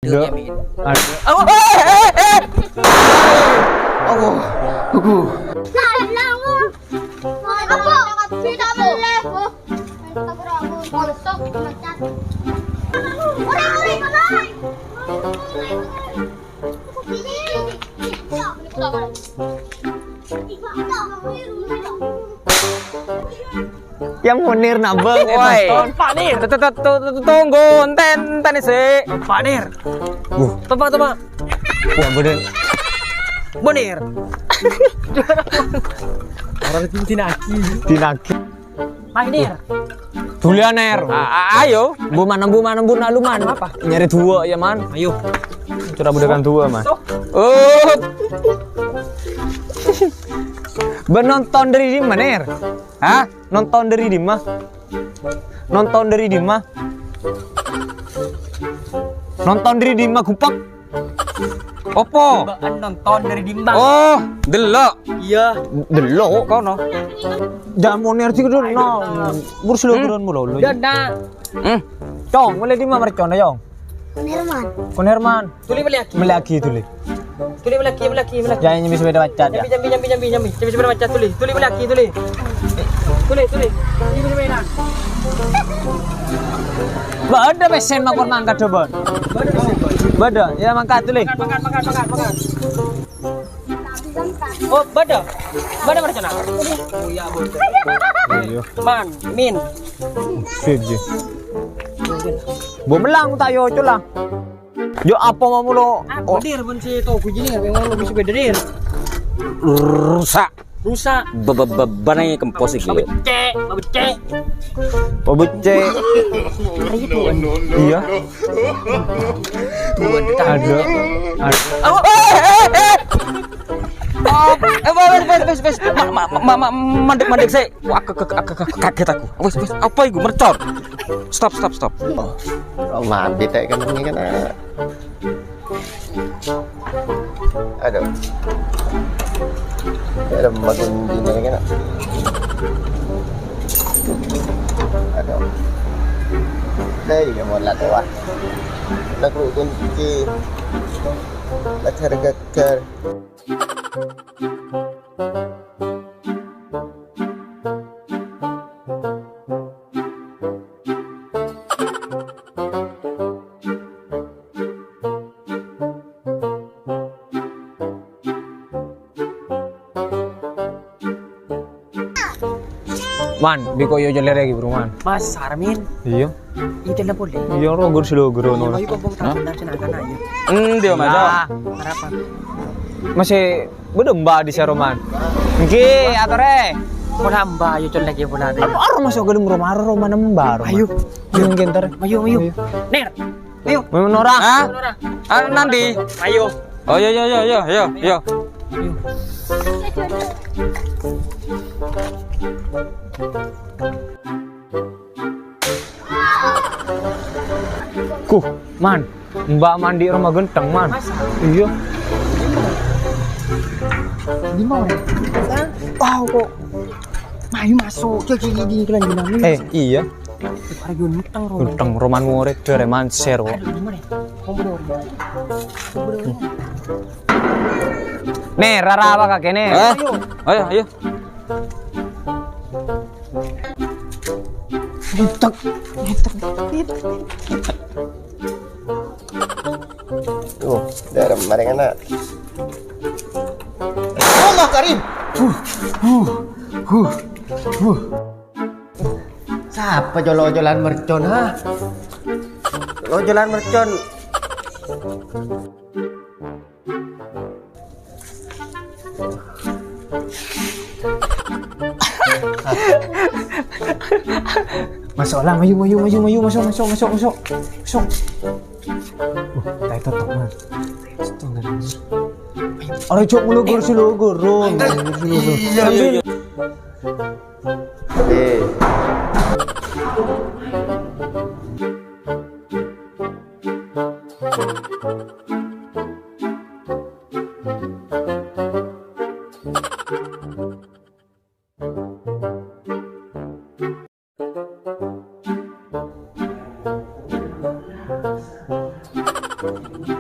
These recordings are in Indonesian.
Ada. Aku. Tidak boleh, Bu. Mosok mecat. Yang Munir nabeng, Woi, Pak Nir, tunggu, enten sih. Pak Nir. Tebak. Wah bener. Bonir. Orang itu tinaki. Dinaki. Pak Nir. Dulianer. Ayo. Bu mana lu man. Apa? Nyari dua ya man. Ayo. Curah budakan dua man. Oh. Benonton dari di mana Ner? Hah? Nonton dari di mana? Nonton dari di mana? Nonton dari di mana kupak? Opo? Nonton dari Dimbang. Oh, delok. Iya. Delok kono. Jamu Ner sih kudu no. Burus lu kudu mulu lu. Dana. Cong, mulai di mana mercon ya, Cong? Kunherman. Tuli beli Melaki tuli. Tuli beli. Jangan nyemi sepeda macet ya. Jambi. Jambi sebenarnya macam tuli. Tuli beli. Tuli. Ini benar. Ba ada pesen makor mangkat coba. Bada, ya mangkat tuli. Makan. Oh, bada mana cina? Oh iya, boleh. Iya. Min. Siji. Bo melang tak yo lah. Yo apa mau mulo? Oh, dir pun si to kujini memang lebih sepeda dir. Rusak Rusak. bebannya kempos iki. Babecek. Oh becek. Iya. Ada. Oh, wes. Mandek saya. Wah, kaget aku. Wes, apa itu mercon? Stop. Oh, mandi tak kan ini kan. Aduh. Ada makin gini kan. Aduh. Đây là một là thế bạn. Đặc biệt kunci. Bakar. Man, di koyo jole lagi bro man. Mas Sarmin, Iya. itu lah boleh. Iya rogur silo gro no. Ayo kau tahu nak cenakan aja. Dia masa. Harapan. Masih bedemba di Seroman. Nggih, atore. Kau nambah ayo con lagi pun ada. Aro masuk gedung rumah rumah nembar. Ayo. Mungkin ntar. Ayo. Ner. Ayo. Mau norang. Ah, nanti. Ayo. Oh, yo. Kuh, man. Mbak mandi rumah genteng man. Iya. Di mana? Wow kok. Ayo masuk. Jadi di kelan dinami. Iya. Harga nutang ro. Genteng roman ngorek dere man sero. Di mana? Kombo. Nih, rara apa kakek nih? Ayo. Nyetek. Tuh, dari kemarin kan. Allah Karim. Siapa jolo-jolan mercon ha? Jolo-jolan mercon. Masuk lah, mayu, masuk. Tayo totok man. Orang cok mulu kursi logo, rom. Eh. Anak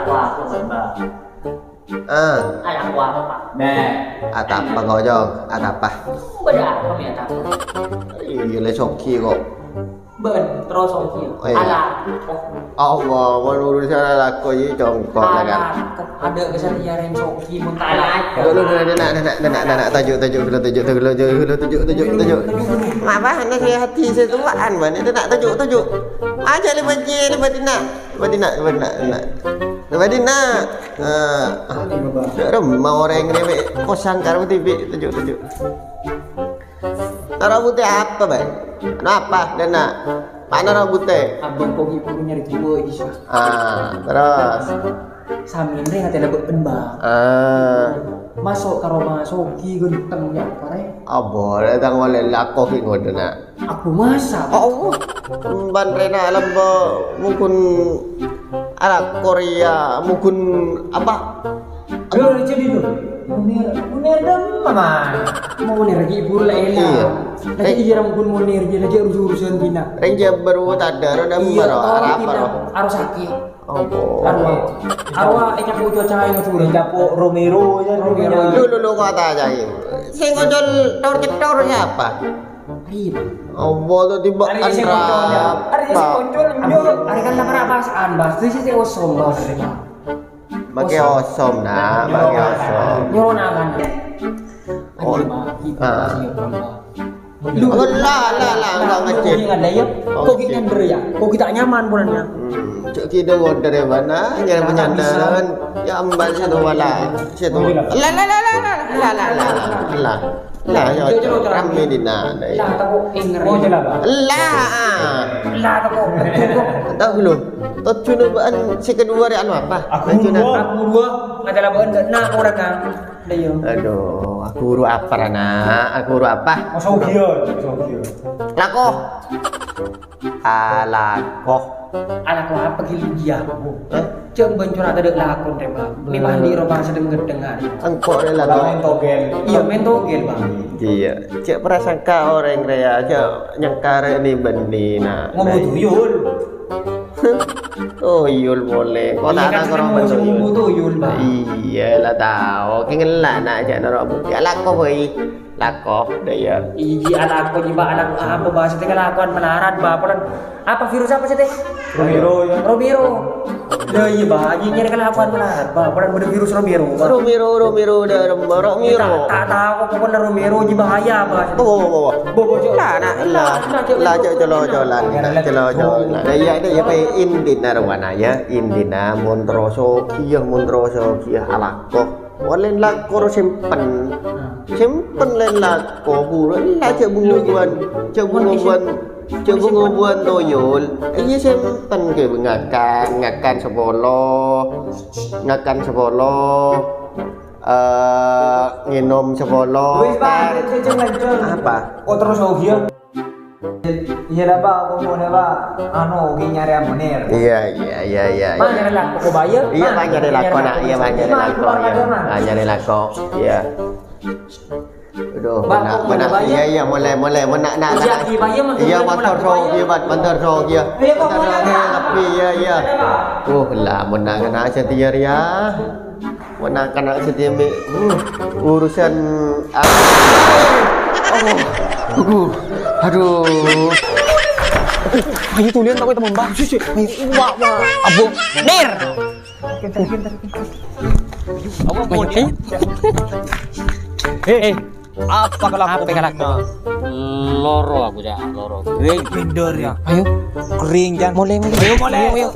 aku sembah. Anak aku apa? Nah, Atapa kau jong, atapa. beda kami anak. Iya le soki kok. Ben terus oke. Oh, iya. Anak. Allah, menurut saya lah kau ini jongkok lah kan. Ada kesatuan yang soki muntah. Dulu nak tajuk. Apa nak saya hati saya tuan mana itu nak tajuk. Aja le Badina. Mau orang ini kosan karo TV tajuk. Rambutnya apa, Bang? Kenapa? Dana. Mana rambutnya? Abang kau ibu nyari tua isu. Terus. Samin deh nggak ada bang. Masuk ke rumah soki genteng ya pare. Boleh tang boleh lakoh ingon dana. Aku masak. Ban rena lembo mungkin Arab Korea mungkin apa? Lo jadi lo. Munir dam mana? Mau munir lagi ibu Iya. Lagi iya mungkin munir jadi lagi urusan bina. Ranger baru tadar dan baru Arab baru. Harus sakit. Arwah Enya po cuaca yang sudah capo Romero ya Romero. Dulu kata aja ini. Saya ngojol tor siapa? Riba. Tuh tiba Hari ini Hari kan tak pernah bahasaan bahas. Itu sih osom bahas. Pakai osom nah, pakai osom. Nyoron akan. Lah, enggak ngecek. Ada ya. Kok kita nyender ya? Kok kita nyaman bulannya? Cuk kita order dari mana? Jangan penyandaran. Ya ambal situ wala. Situ. Lah, ya rame dina. Lah tako inger. Oh jelas. Lah tako. Tahu belum? Tot cuna baan si kedua dari anu apa? Aku dua. Enggak ada baan enggak nak orang kan. Aduh, aku huru apa Rana? Aku huru apa? Lakoh. Alakoh. Alakoh apa gili dia? Cem bencur ada dek lakon deh bang. Memang di rumah sedang dengar. Engkau ni lakoh. Iya mentogel bang. Iya. Cek prasangka orang rea. Cek nyangkara ni benih nak. Ngomong tuyul. Oh yul boleh. Kau tak nak orang ngomong tuyul bang. Iya lah tahu. Kengelah nak cek orang bukti. Lakoh boy. Lakoh dia. Iji anak aku jiba anak apa bahasa teh lakuan melarat baperan. Apa virus apa sih teh? Romero. Dah iya bah, iji nyari kelakuan melarat baperan pada virus Romero. Romero dah Romero. Tak tahu pokoknya Romero ji bahaya bah. Bobo. Lah jalan. Dia pe indina rawana ya, indina montroso kia alako. Walain lako simpen len lako bulan lah cek bunga buan toyol. Iya simpen ke ngakan sebolo. Nginom sebolo. Apa? Oh terus dia. Iya dah pak, aku mau dah anu nyari amunir. Iya. Pak nyari lako kau bayar? Iya pak nyari lako nak, iya pak nyari lako. Nyari lako, iya. Aduh, benak. Iya, mulai menak nak. Iya, motor so dia. Tapi iya. Lah menak kena setia ya. Menak kena setia urusan Aduh. Ayo tuh lihat aku teman bang. Wah. Abu Ner. Apa mau ni? Apa kalau aku pegang Loro aku dah, loro. kering vendor ya. Ayo kering jangan mulai. Ayo. Mulai.